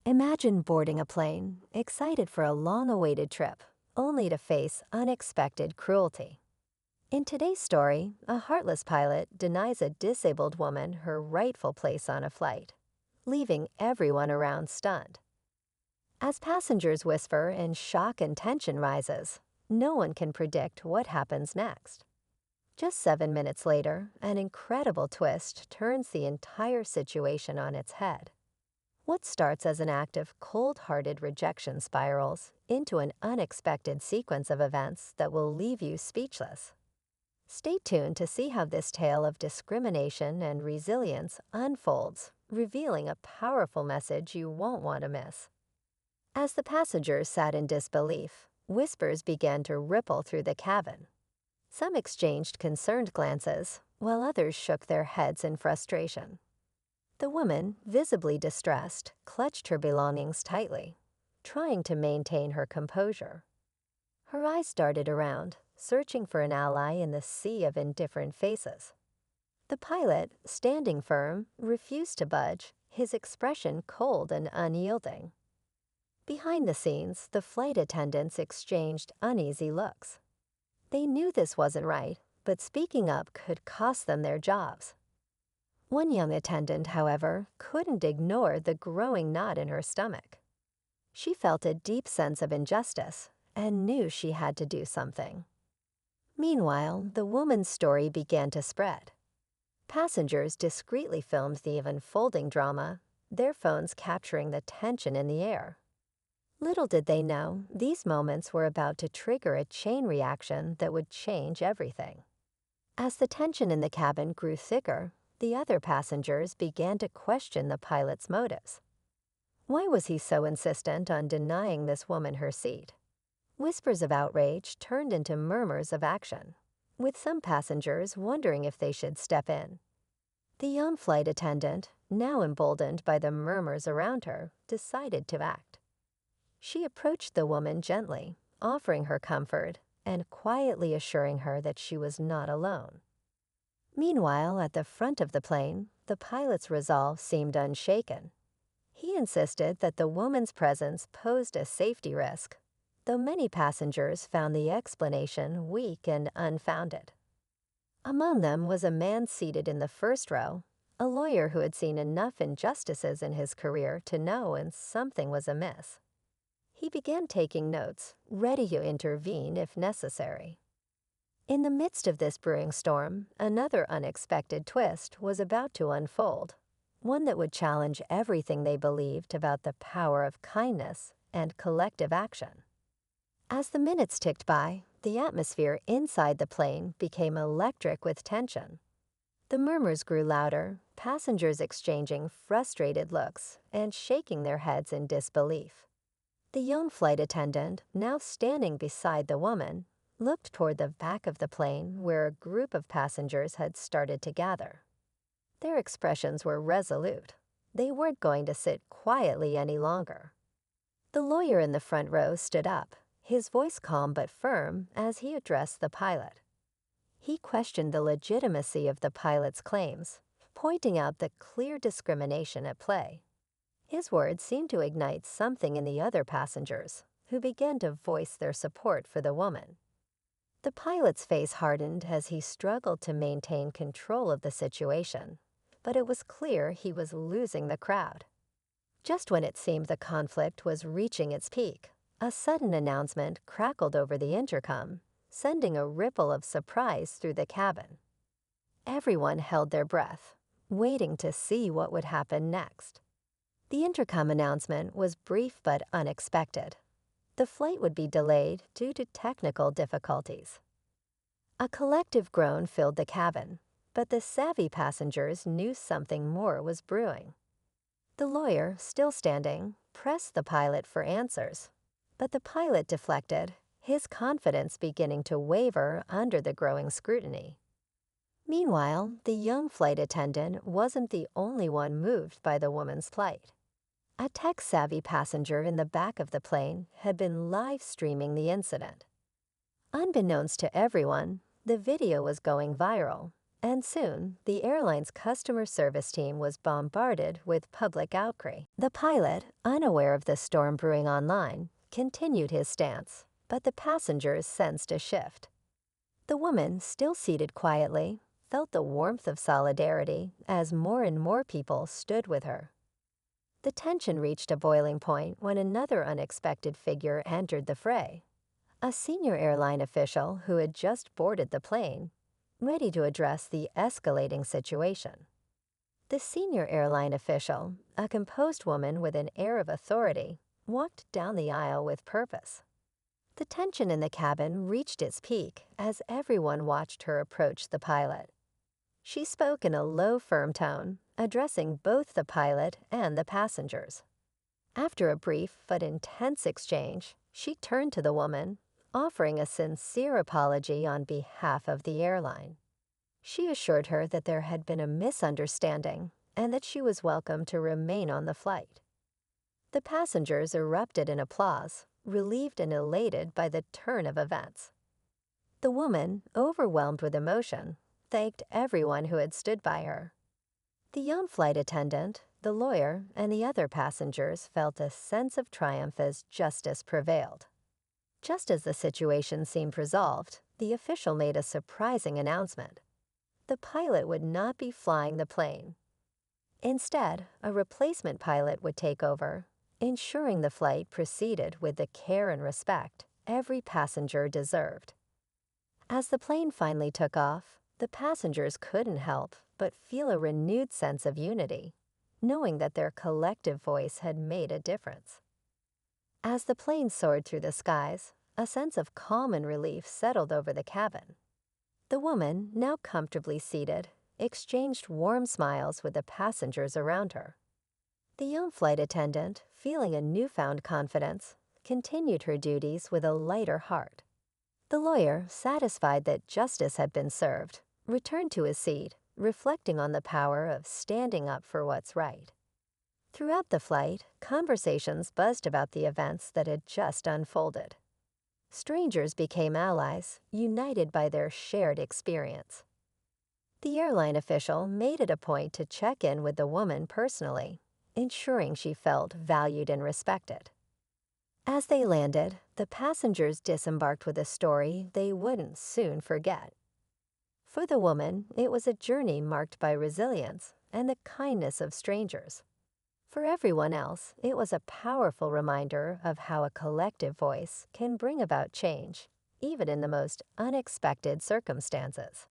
Imagine boarding a plane, excited for a long-awaited trip, only to face unexpected cruelty. In today's story, a heartless pilot denies a disabled woman her rightful place on a flight, leaving everyone around stunned. As passengers whisper and shock and tension rises, no one can predict what happens next. Just 7 minutes later, an incredible twist turns the entire situation on its head. What starts as an act of cold-hearted rejection spirals into an unexpected sequence of events that will leave you speechless. Stay tuned to see how this tale of discrimination and resilience unfolds, revealing a powerful message you won't want to miss. As the passengers sat in disbelief, whispers began to ripple through the cabin. Some exchanged concerned glances, while others shook their heads in frustration. The woman, visibly distressed, clutched her belongings tightly, trying to maintain her composure. Her eyes darted around, searching for an ally in the sea of indifferent faces. The pilot, standing firm, refused to budge, his expression cold and unyielding. Behind the scenes, the flight attendants exchanged uneasy looks. They knew this wasn't right, but speaking up could cost them their jobs. One young attendant, however, couldn't ignore the growing knot in her stomach. She felt a deep sense of injustice and knew she had to do something. Meanwhile, the woman's story began to spread. Passengers discreetly filmed the unfolding drama, their phones capturing the tension in the air. Little did they know, these moments were about to trigger a chain reaction that would change everything. As the tension in the cabin grew thicker, the other passengers began to question the pilot's motives. Why was he so insistent on denying this woman her seat? Whispers of outrage turned into murmurs of action, with some passengers wondering if they should step in. The young flight attendant, now emboldened by the murmurs around her, decided to act. She approached the woman gently, offering her comfort and quietly assuring her that she was not alone. Meanwhile, at the front of the plane, the pilot's resolve seemed unshaken. He insisted that the woman's presence posed a safety risk, though many passengers found the explanation weak and unfounded. Among them was a man seated in the first row, a lawyer who had seen enough injustices in his career to know when something was amiss. He began taking notes, ready to intervene if necessary. In the midst of this brewing storm, another unexpected twist was about to unfold, one that would challenge everything they believed about the power of kindness and collective action. As the minutes ticked by, the atmosphere inside the plane became electric with tension. The murmurs grew louder, passengers exchanging frustrated looks and shaking their heads in disbelief. The young flight attendant, now standing beside the woman, looked toward the back of the plane where a group of passengers had started to gather. Their expressions were resolute. They weren't going to sit quietly any longer. The lawyer in the front row stood up, his voice calm but firm as he addressed the pilot. He questioned the legitimacy of the pilot's claims, pointing out the clear discrimination at play. His words seemed to ignite something in the other passengers, who began to voice their support for the woman. The pilot's face hardened as he struggled to maintain control of the situation, but it was clear he was losing the crowd. Just when it seemed the conflict was reaching its peak, a sudden announcement crackled over the intercom, sending a ripple of surprise through the cabin. Everyone held their breath, waiting to see what would happen next. The intercom announcement was brief but unexpected. The flight would be delayed due to technical difficulties. A collective groan filled the cabin, but the savvy passengers knew something more was brewing. The lawyer, still standing, pressed the pilot for answers, but the pilot deflected, his confidence beginning to waver under the growing scrutiny. Meanwhile, the young flight attendant wasn't the only one moved by the woman's plight. A tech-savvy passenger in the back of the plane had been live streaming the incident. Unbeknownst to everyone, the video was going viral, And soon, the airline's customer service team was bombarded with public outcry. The pilot, unaware of the storm brewing online, continued his stance, but the passengers sensed a shift. The woman, still seated quietly, felt the warmth of solidarity as more and more people stood with her. The tension reached a boiling point when another unexpected figure entered the fray. A senior airline official who had just boarded the plane, ready to address the escalating situation. The senior airline official, a composed woman with an air of authority, walked down the aisle with purpose. The tension in the cabin reached its peak as everyone watched her approach the pilot. She spoke in a low, firm tone, addressing both the pilot and the passengers. After a brief but intense exchange, she turned to the woman, offering a sincere apology on behalf of the airline. She assured her that there had been a misunderstanding and that she was welcome to remain on the flight. The passengers erupted in applause, relieved and elated by the turn of events. The woman, overwhelmed with emotion, thanked everyone who had stood by her. The young flight attendant, the lawyer, and the other passengers felt a sense of triumph as justice prevailed. Just as the situation seemed resolved, the official made a surprising announcement. The pilot would not be flying the plane. Instead, a replacement pilot would take over, ensuring the flight proceeded with the care and respect every passenger deserved. As the plane finally took off, the passengers couldn't help but feel a renewed sense of unity, knowing that their collective voice had made a difference. As the plane soared through the skies, a sense of calm and relief settled over the cabin. The woman, now comfortably seated, exchanged warm smiles with the passengers around her. The young flight attendant, feeling a newfound confidence, continued her duties with a lighter heart. The lawyer, satisfied that justice had been served, returned to his seat, reflecting on the power of standing up for what's right. Throughout the flight, conversations buzzed about the events that had just unfolded. Strangers became allies, united by their shared experience. The airline official made it a point to check in with the woman personally, ensuring she felt valued and respected. As they landed, the passengers disembarked with a story they wouldn't soon forget. For the woman, it was a journey marked by resilience and the kindness of strangers. For everyone else, it was a powerful reminder of how a collective voice can bring about change, even in the most unexpected circumstances.